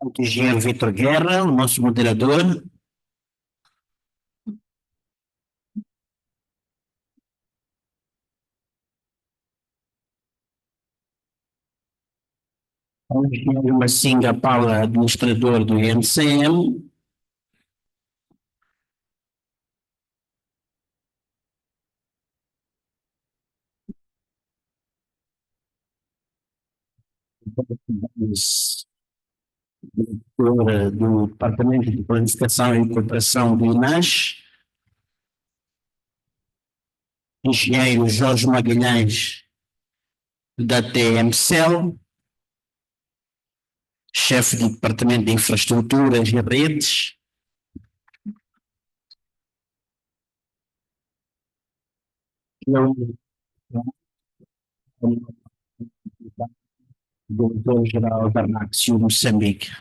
O engenheiro Vitor Guerra, o nosso moderador. O engenheiro Massinga Paula, administrador do INCM. Do Departamento de Planificação e Cooperação do INAS, engenheiro Jorge Magalhães, da TMCEL, chefe do Departamento de Infraestruturas e Redes, diretor-geral da Maxio Moçambique.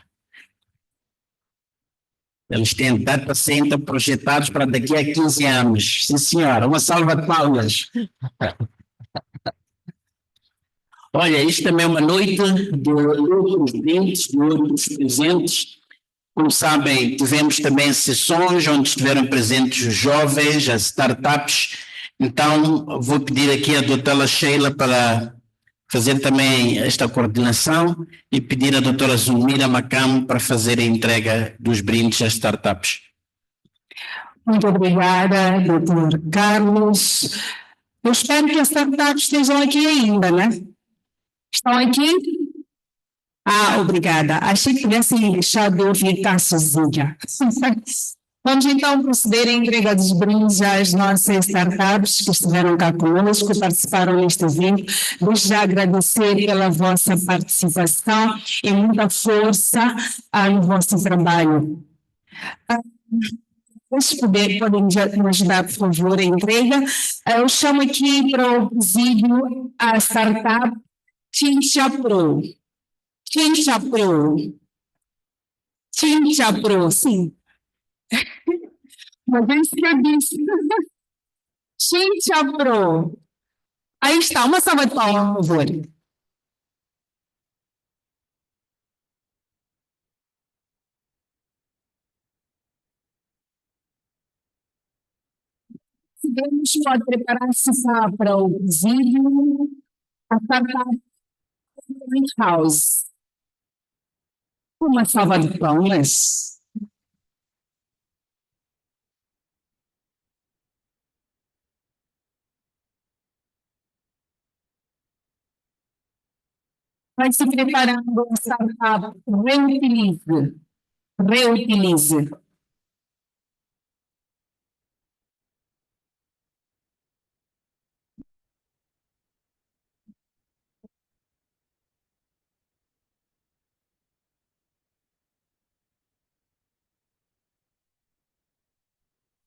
Eles têm data center projetados para daqui a 15 anos. Sim, senhora, uma salva de palmas. Olha, isto também é uma noite de outros brindes, de outros presentes. Como sabem, tivemos também sessões onde estiveram presentes os jovens, as startups. Então, vou pedir aqui à doutora Sheila para fazer também esta coordenação e pedir à doutora Zulmira Macam para fazer a entrega dos brindes às startups. Muito obrigada, doutor Carlos. Eu espero que as startups estejam aqui ainda, né? Estão aqui? Obrigada. Achei que tivessem deixado eu ficar sozinha. Vamos então proceder à entrega dos brindes às nossas startups que estiveram cá conosco, que participaram neste evento. Desde já agradecer pela vossa participação e muita força no vosso trabalho. Se podem me ajudar, por favor, a entrega. Eu chamo aqui para o presídio a startup Chincha Pro. Chincha Pro. Chincha Pro, sim. Mas é isso que eu disse. Chincha Pro. Aí está, uma salva de palmas, por favor. Pode preparar-se para o presídio, a startup House. Uma salva de palmas. Vai se preparando a startup Reutilize. Reutilize.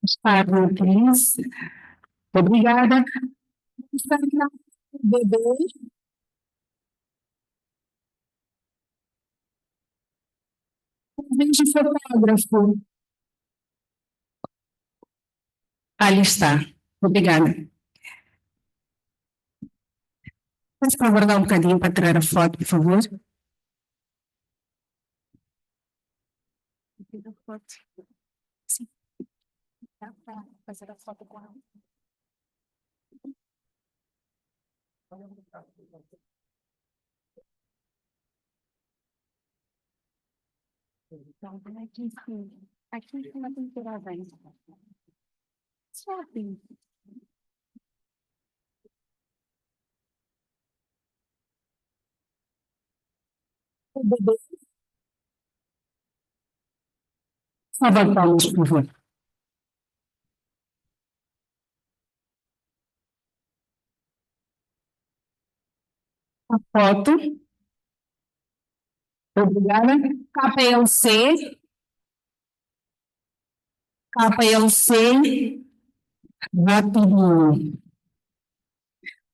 Está Reutilize. Obrigada. Startup Bebê. Vejo fotógrafo. Ali está. Obrigada. Vamos aguardar um bocadinho para tirar a foto, por favor. Sim. Dá para fazer a foto com ela. Então, aqui, sim. Aqui tem uma pintura bem. Só assim. O bebê. Salva de palmas, por favor. A foto. Obrigada. KPLC. KPLC. Rápido.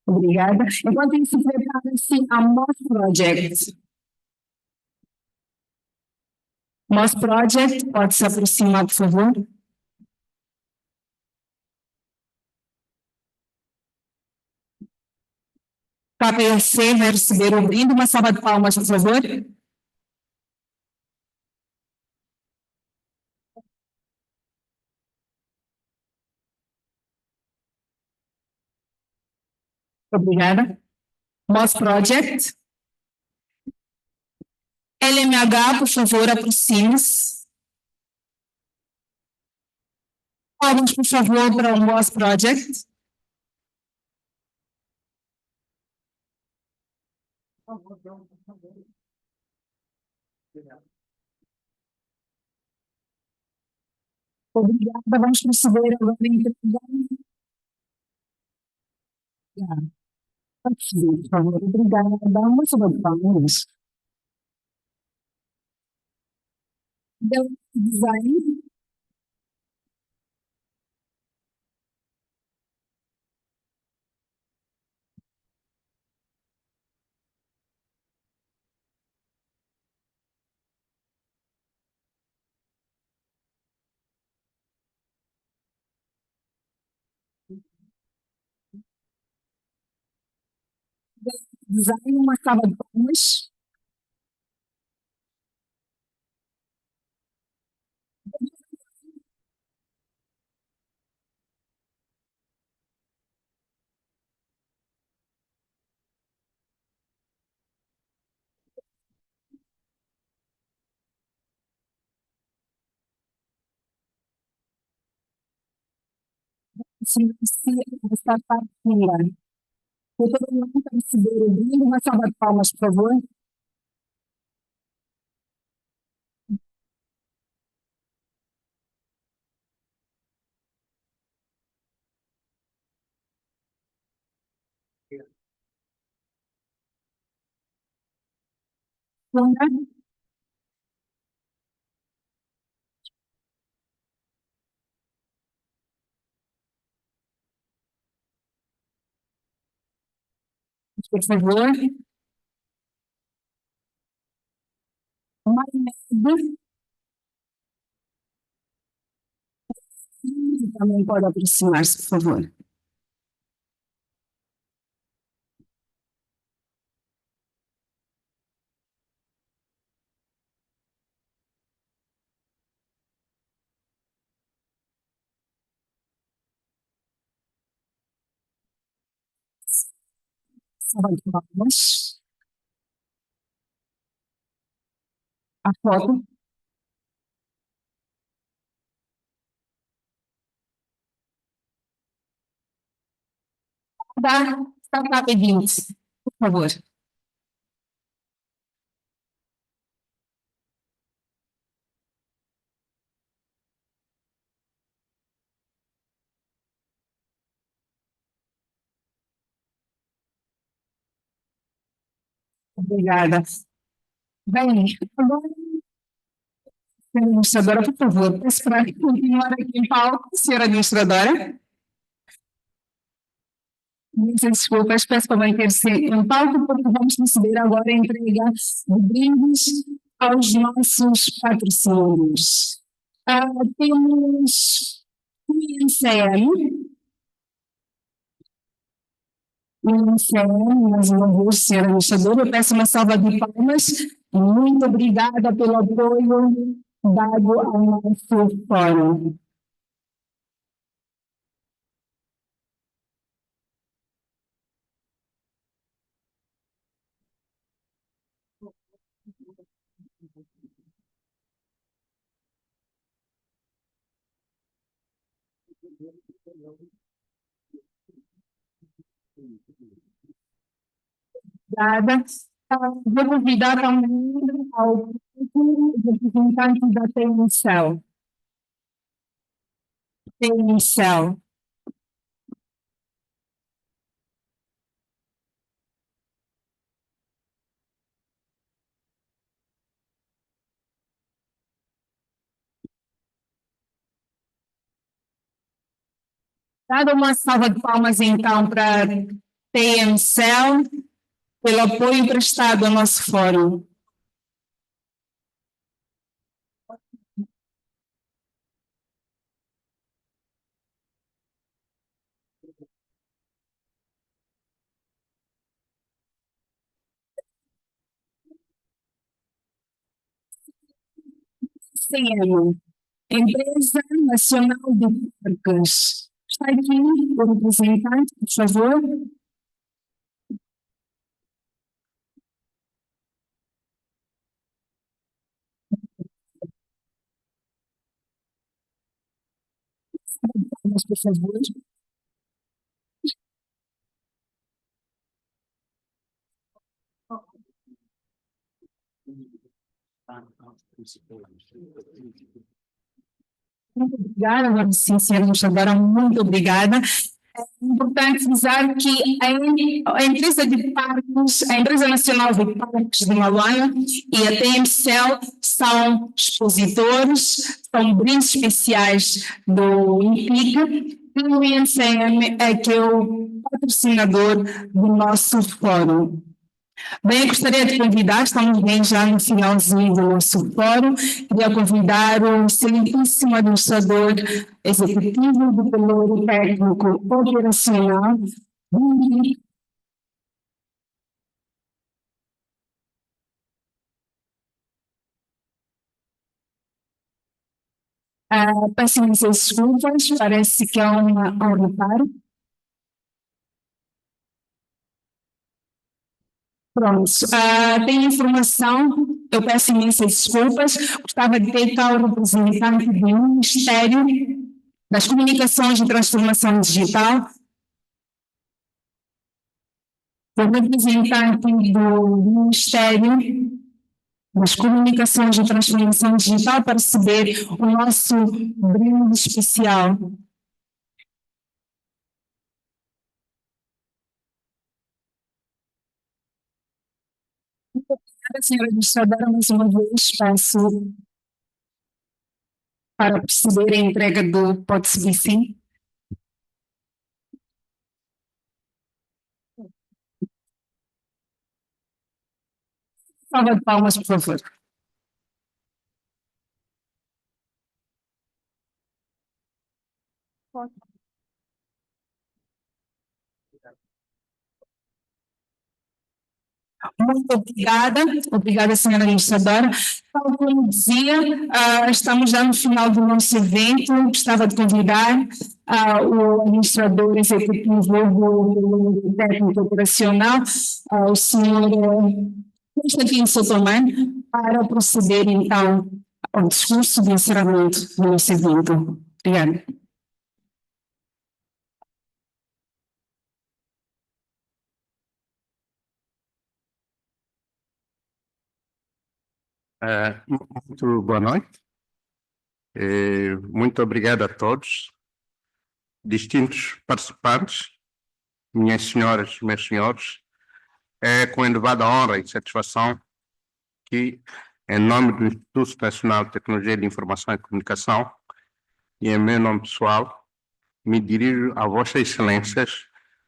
Obrigada. Enquanto isso, prepara-se a Moss Project. Moss Project, pode se aproximar, por favor. KPLC vai receber o brinde. Uma salva de palmas, por favor. Obrigada. Moss Project. LMH, por favor, aproxime-se. Palmas, por favor, para o Moss Project. Obrigada. Vamos proceder agora a entregar. Aqui, por favor. Obrigada. Uma salva de palmas. Design. Design, uma salva de palmas. Se está partida. Todo mundo está recebendo o brinde. Uma salva de palmas, por favor. Por favor. Marinedo. Também pode aproximar-se, por favor. Salva de palmas. A foto. Está rapidinho, por favor. Obrigada. Bem, agora, senhora administradora, por favor, peço para continuar aqui em palco, senhora administradora. Muitas desculpas, peço para manter-se em palco, porque vamos proceder agora a entrega de brindes aos nossos patrocínios. Temos o INCM, INCM, mais uma vez, senhora administradora, eu peço uma salva de palmas. Muito obrigada pelo apoio dado ao nosso fórum. Obrigada. Vou convidar também ao representante da TMCEL. TMCEL. Dada uma salva de palmas, então, para a TMCEL, pelo apoio prestado ao nosso fórum. CM, Empresa Nacional de Parques. Está aqui o representante, por favor. Por favor. Muito obrigada, agora sim, senhora administradora, muito obrigada. É importante dizer que a empresa de parques, a Empresa Nacional de Parques de Malaia e a TMCEL são expositores, são brindes especiais do INPIC, e o INCM é que é o patrocinador do nosso fórum. Bem, eu gostaria de convidar, estamos bem já no finalzinho do nosso fórum, queria convidar o excelentíssimo administrador executivo do Pelouro Técnico Operacional, peço desculpas, parece que há um reparo. Pronto, tem informação, eu peço imensas desculpas, gostava de ter cá o representante do Ministério das Comunicações e Transformação Digital, o representante do Ministério das Comunicações e Transformação Digital para receber o nosso brinde especial. Muito obrigada, senhora administradora, mais uma vez peço para proceder a entrega do pode seguir sim. Salva de palmas, por favor. Muito obrigada, senhora administradora. Tal como dizia, estamos já no final do nosso evento, gostava de convidar o administrador executivo do técnico operacional, o senhor Constantino Sotomano, para proceder então ao discurso de encerramento do nosso evento. Obrigada. Muito boa noite. Muito obrigado a todos, distintos participantes, minhas senhoras e meus senhores. É com elevada honra e satisfação que, em nome do Instituto Nacional de Tecnologia de Informação e Comunicação e em meu nome pessoal, me dirijo a Vossas Excelências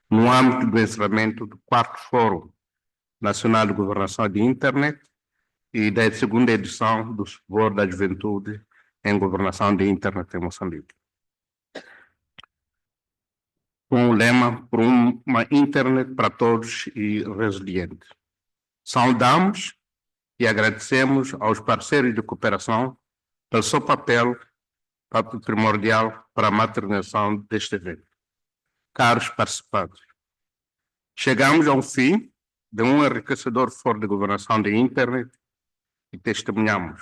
no âmbito do encerramento do 4º Fórum Nacional de Governação de Internet e da 2ª edição do Fórum da Juventude em Governação de Internet em Moçambique. com o lema por uma internet para todos e resiliente. Saudamos e agradecemos aos parceiros de cooperação pelo seu papel primordial para a materialização deste evento. Caros participantes, chegamos ao fim de um enriquecedor fórum de governação de internet e testemunhamos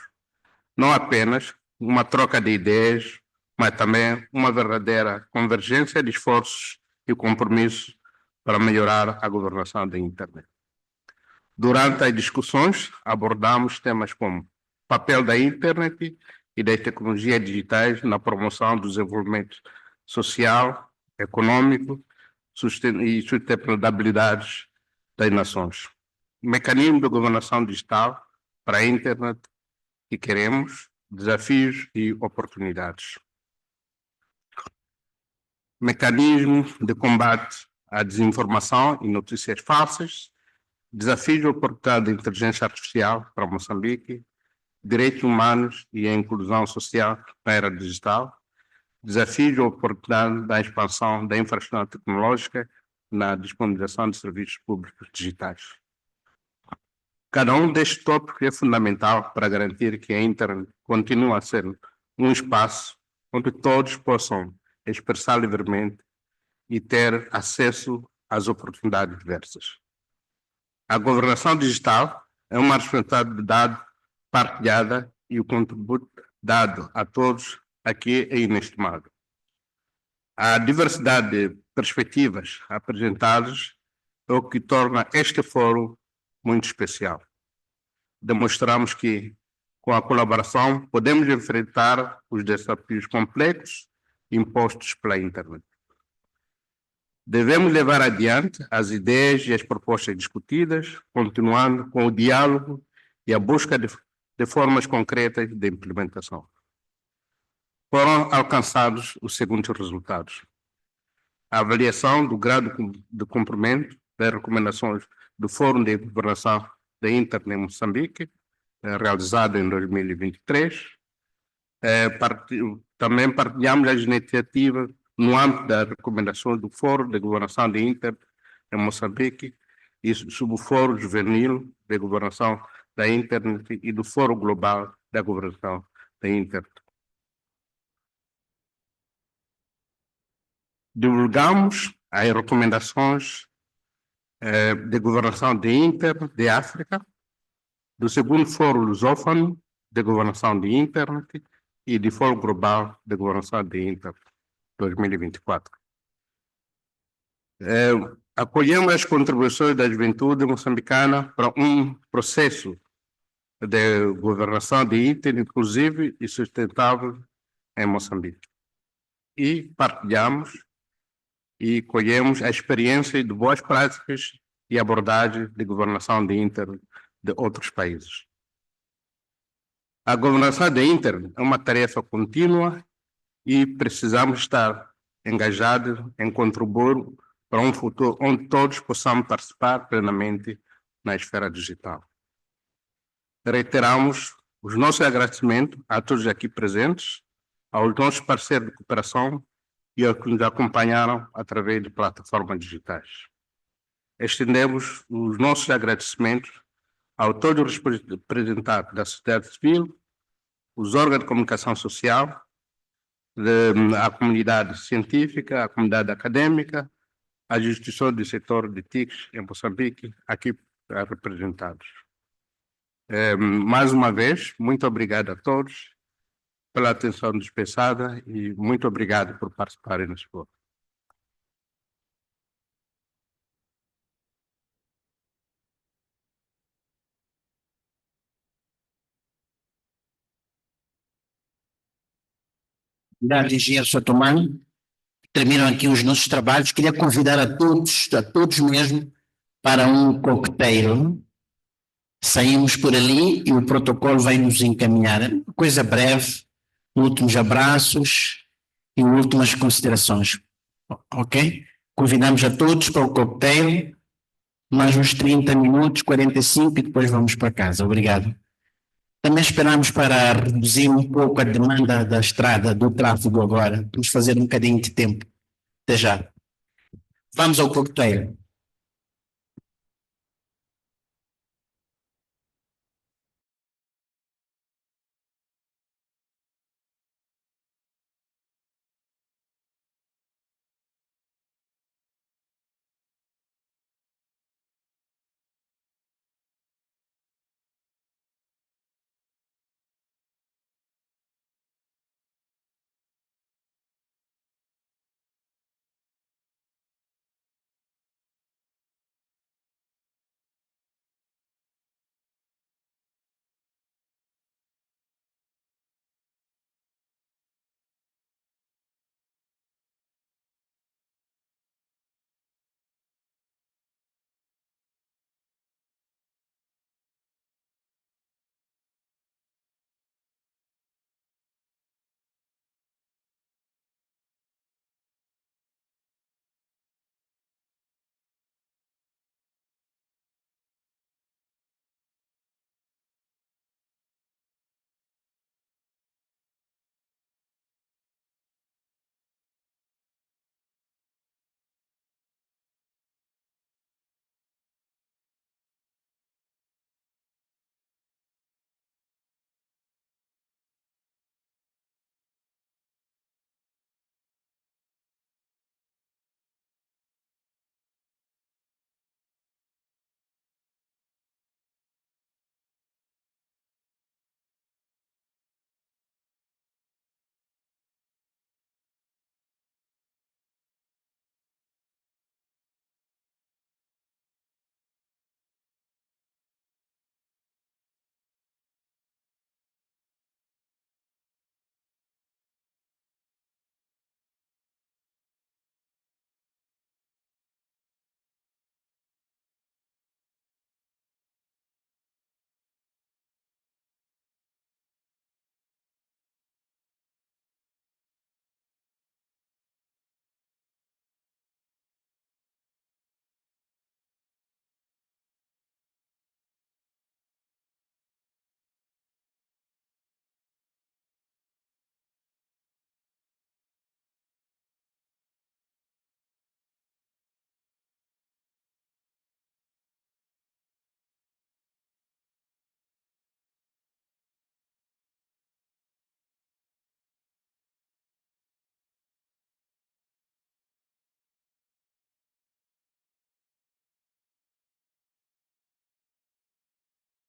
não apenas uma troca de ideias, mas também uma verdadeira convergência de esforços e compromissos para melhorar a governação da internet. Durante as discussões, abordamos temas como o papel da internet e das tecnologias digitais na promoção do desenvolvimento social, econômico e sustentabilidade das nações. Mecanismo de governação digital para a internet que queremos, desafios e oportunidades. Mecanismo de combate à desinformação e notícias falsas, desafios e oportunidades de inteligência artificial para Moçambique, direitos humanos e a inclusão social na era digital, desafios e oportunidades da expansão da infraestrutura tecnológica na disponibilização de serviços públicos digitais. Cada um destes tópicos é fundamental para garantir que a internet continue a ser um espaço onde todos possam expressar livremente e ter acesso às oportunidades diversas. A governação digital é uma responsabilidade partilhada e o contributo dado a todos aqui é inestimável. A diversidade de perspectivas apresentadas é o que torna este fórum muito especial. Demonstramos que, com a colaboração, podemos enfrentar os desafios complexos impostos pela internet. Devemos levar adiante as ideias e as propostas discutidas, continuando com o diálogo e a busca de formas concretas de implementação. Foram alcançados os seguintes resultados: a avaliação do grau de cumprimento das recomendações do Fórum de Governação da Internet em Moçambique, realizado em 2023. Também partilhamos as iniciativas no âmbito das recomendações do Fórum de Governação da Internet em Moçambique e sob o Fórum Juvenil de Governação da Internet e do Fórum Global da Governação da Internet. Divulgamos as recomendações de governação de internet de África, do segundo Fórum Lusófono de Governação de Internet e do Fórum Global de Governação de Internet 2024. Acolhemos as contribuições da juventude moçambicana para um processo de governação de internet inclusive e sustentável em Moçambique. E partilhamos e colhemos a experiência de boas práticas e abordagens de governação de internet de outros países. A governação de internet é uma tarefa contínua e precisamos estar engajados em contribuir para um futuro onde todos possamos participar plenamente na esfera digital. Reiteramos os nossos agradecimentos a todos aqui presentes, aos nossos parceiros de cooperação e aos que nos acompanharam através de plataformas digitais. Estendemos os nossos agradecimentos a todos os representantes da sociedade civil, os órgãos de comunicação social, a comunidade científica, a comunidade acadêmica, as instituições do setor de TICs em Moçambique, aqui representados. Mais uma vez, muito obrigado a todos pela atenção dispensada e muito obrigado por participarem nesse fórum. Obrigado, engenheiro Sotomano. Terminam aqui os nossos trabalhos. Queria convidar a todos mesmo, para um coquetel. Saímos por ali e o protocolo vai nos encaminhar. Coisa breve, últimos abraços e últimas considerações. Ok? Convidamos a todos para o coquetel, mais uns 30 minutos, 45 e depois vamos para casa. Obrigado. Também esperamos para reduzir um pouco a demanda da estrada, do tráfego agora. Vamos fazer um bocadinho de tempo. Até já. Vamos ao coquetel.